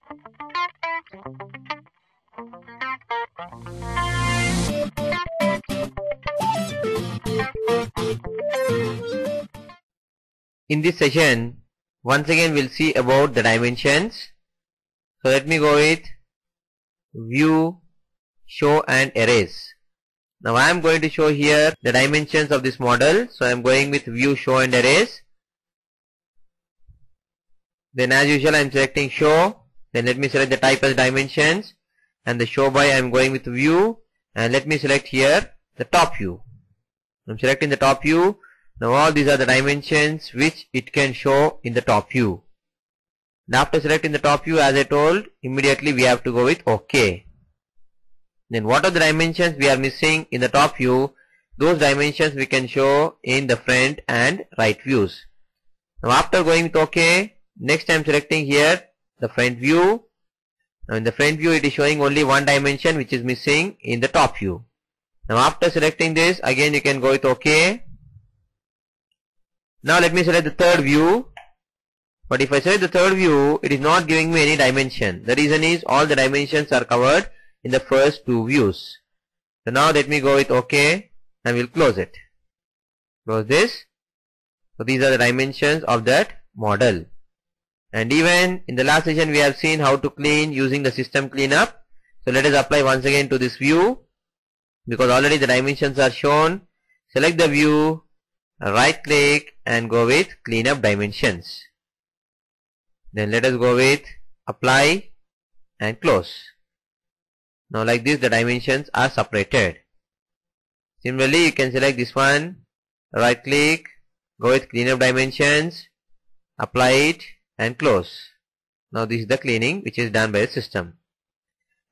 In this session, once again we'll see about the dimensions. So let me go with view, show and erase. Now I am going to show here the dimensions of this model. So I am going with view, show and erase. Then as usual I am selecting show. Then let me select the type as dimensions. And the show by I am going with view. And let me select here the top view. I am selecting the top view. Now all these are the dimensions which it can show in the top view. And after selecting the top view, as I told, immediately we have to go with OK. Then what are the dimensions we are missing in the top view? Those dimensions we can show in the front and right views. Now after going with OK, next I am selecting here the front view. Now in the front view it is showing only one dimension which is missing in the top view. Now after selecting this, again you can go with OK. Now let me select the third view. But if I select the third view, it is not giving me any dimension. The reason is all the dimensions are covered in the first two views. So now let me go with OK and we'll close it. Close this. So these are the dimensions of that model. And even in the last session we have seen how to clean using the system cleanup. So let us apply once again to this view. Because already the dimensions are shown. Select the view, right click and go with cleanup dimensions. Then let us go with apply and close. Now like this the dimensions are separated. Similarly you can select this one, right click, go with cleanup dimensions, apply it and close. Now this is the cleaning which is done by the system.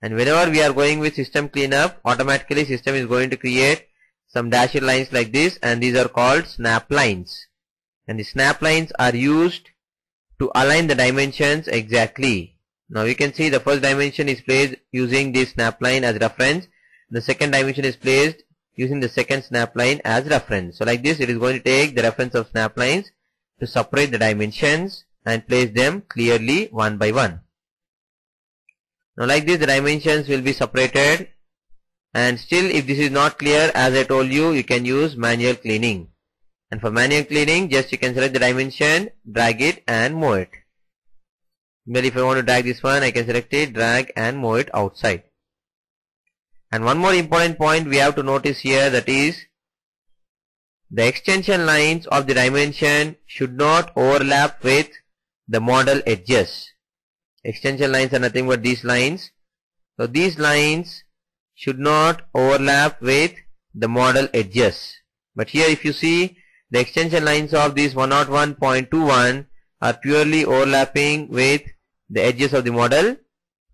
And whenever we are going with system cleanup, automatically system is going to create some dashed lines like this, and these are called snap lines. And the snap lines are used to align the dimensions exactly. Now you can see the first dimension is placed using this snap line as reference. The second dimension is placed using the second snap line as reference. So like this it is going to take the reference of snap lines to separate the dimensions and place them clearly one by one. Now like this the dimensions will be separated. And still if this is not clear, as I told you, you can use manual cleaning. And for manual cleaning, just you can select the dimension, drag it and move it. Well, if I want to drag this one, I can select it, drag and move it outside. And one more important point we have to notice here, that is the extension lines of the dimension should not overlap with the model edges. Extension lines are nothing but these lines. So these lines should not overlap with the model edges. But here if you see, the extension lines of this 101.21 are purely overlapping with the edges of the model.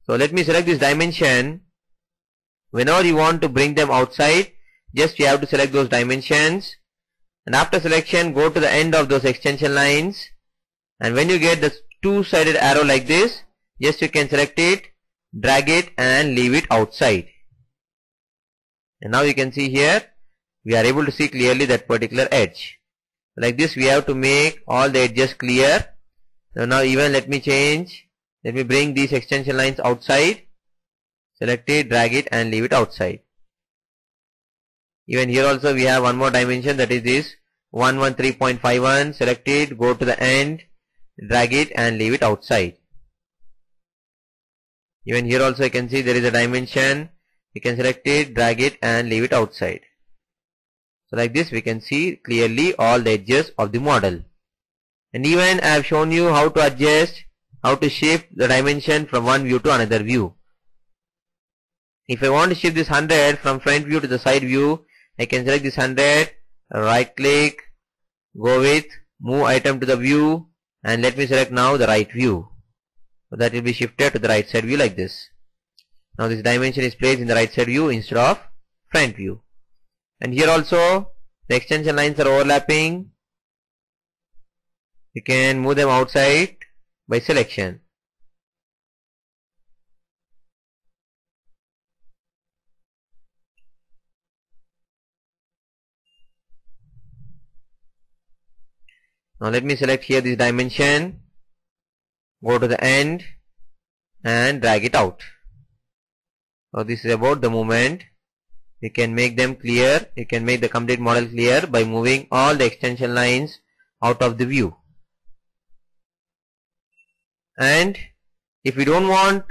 So let me select this dimension. Whenever you want to bring them outside, just you have to select those dimensions. And after selection, go to the end of those extension lines. And when you get the two-sided arrow like this, just you can select it, drag it and leave it outside. And now you can see here, we are able to see clearly that particular edge. Like this we have to make all the edges clear. So now even let me change. Let me bring these extension lines outside. Select it, drag it and leave it outside. Even here also we have one more dimension, that is this 113.51. Select it, go to the end, drag it and leave it outside. Even here also you can see there is a dimension. You can select it, drag it and leave it outside. So like this we can see clearly all the edges of the model. And even I have shown you how to adjust, how to shift the dimension from one view to another view. If I want to shift this 100 from front view to the side view, I can select this 100, right click, go with move item to the view and let me select now the right view. So that will be shifted to the right side view like this. Now this dimension is placed in the right side view instead of front view. And here also the extension lines are overlapping. You can move them outside by selection. Now let me select here this dimension, go to the end and drag it out. So this is about the movement. You can make them clear. You can make the complete model clear by moving all the extension lines out of the view. And if you don't want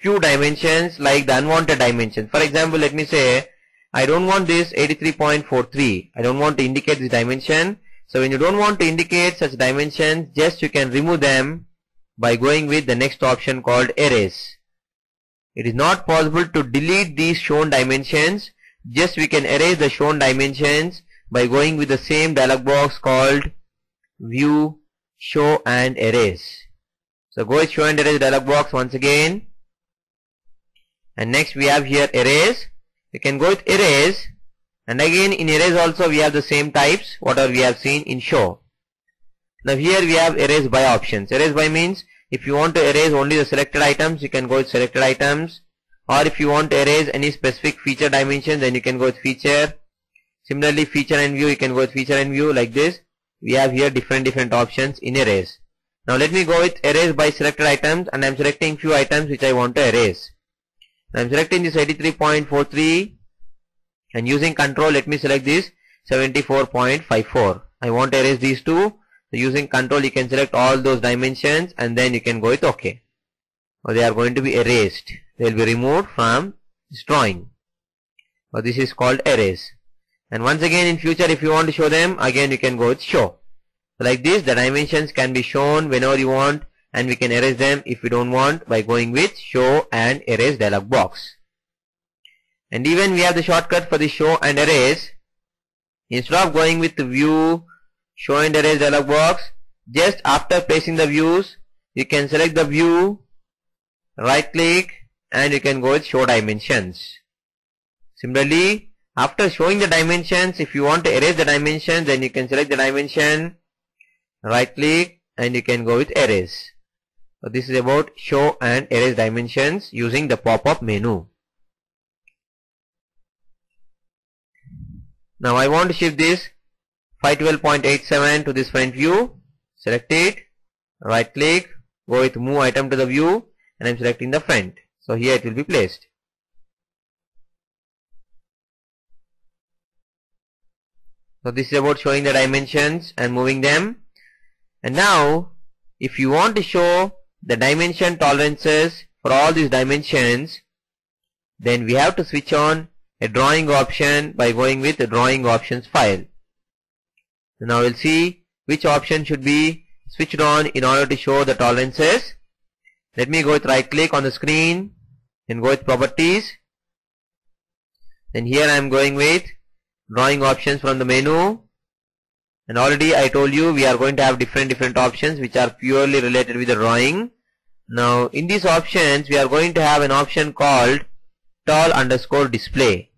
few dimensions like the unwanted dimensions, for example, let me say I don't want this 83.43. I don't want to indicate this dimension. So when you don't want to indicate such dimensions, just you can remove them by going with the next option called erase. It is not possible to delete these shown dimensions. Just we can erase the shown dimensions by going with the same dialog box called View, Show and Erase. So go with Show and Erase dialog box once again. And next we have here Erase. You can go with Erase. And again in Erase also we have the same types whatever we have seen in Show. Now here we have Erase by options. Erase by means if you want to erase only the selected items, you can go with selected items. Or if you want to erase any specific feature dimension, then you can go with feature. Similarly, feature and view, you can go with feature and view like this. We have here different options in erase. Now let me go with erase by selected items, and I am selecting few items which I want to erase. I am selecting this 83.43 and using control let me select this 74.54. I want to erase these two. So using control you can select all those dimensions and then you can go with OK. Or they are going to be erased. They will be removed from this drawing. So this is called erase. And once again in future if you want to show them, again you can go with show. So like this the dimensions can be shown whenever you want, and we can erase them if we don't want by going with show and erase dialog box. And even we have the shortcut for the show and erase. Instead of going with the view, show and erase dialog box, just after placing the views you can select the view, right click, and you can go with show dimensions. Similarly, after showing the dimensions, if you want to erase the dimension, then you can select the dimension, right click, and you can go with erase. So this is about show and erase dimensions using the pop-up menu. Now I want to shift this 512.87 to this front view. Select it, right click, go with move item to the view, and I am selecting the front. So here it will be placed. So this is about showing the dimensions and moving them. And now if you want to show the dimension tolerances for all these dimensions, then we have to switch on a drawing option by going with the drawing options file. So now we'll see which option should be switched on in order to show the tolerances. Let me go with right click on the screen and go with properties. Then here I am going with drawing options from the menu. And already I told you we are going to have different options which are purely related with the drawing. Now in these options we are going to have an option called tall_display.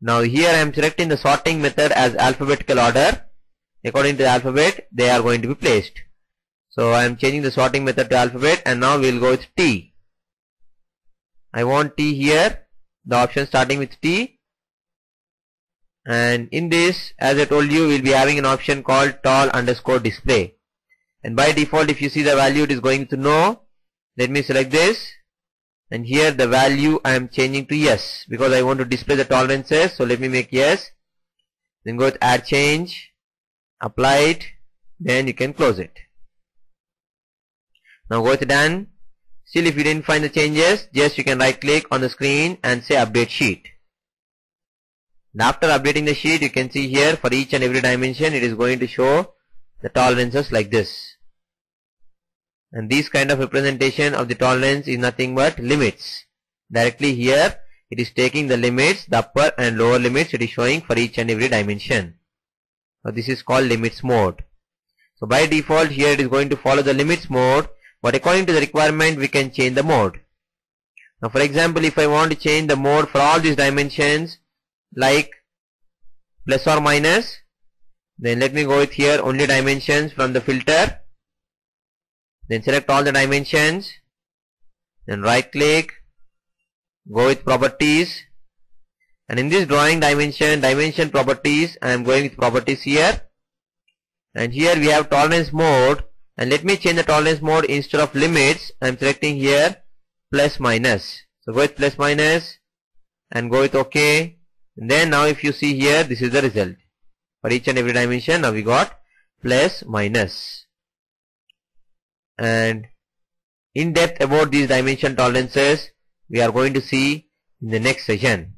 Now here I am selecting the sorting method as alphabetical order. According to the alphabet they are going to be placed. So I am changing the sorting method to alphabet, and now we will go with T. I want T here, the option starting with T. And in this, as I told you, we will be having an option called tall_display. And by default if you see the value it is going to no. Let me select this, and here the value I am changing to yes because I want to display the tolerances. So let me make yes, then go with add change, apply it, then you can close it. Now go with done. Still if you didn't find the changes, just you can right click on the screen and say update sheet. And after updating the sheet you can see here for each and every dimension it is going to show the tolerances like this. And this kind of representation of the tolerance is nothing but limits. Directly here it is taking the limits, the upper and lower limits it is showing for each and every dimension. So this is called limits mode. So by default here it is going to follow the limits mode, but according to the requirement we can change the mode. Now for example if I want to change the mode for all these dimensions like plus or minus, then let me go with here only dimensions from the filter, then select all the dimensions, then right click, go with properties, and in this drawing dimension properties I am going with properties here, and here we have tolerance mode And let me change the tolerance mode. Instead of limits, I am selecting here plus minus. So go with plus minus and go with OK. And then now if you see here, this is the result. For each and every dimension, now we got plus minus. And in depth about these dimension tolerances, we are going to see in the next session.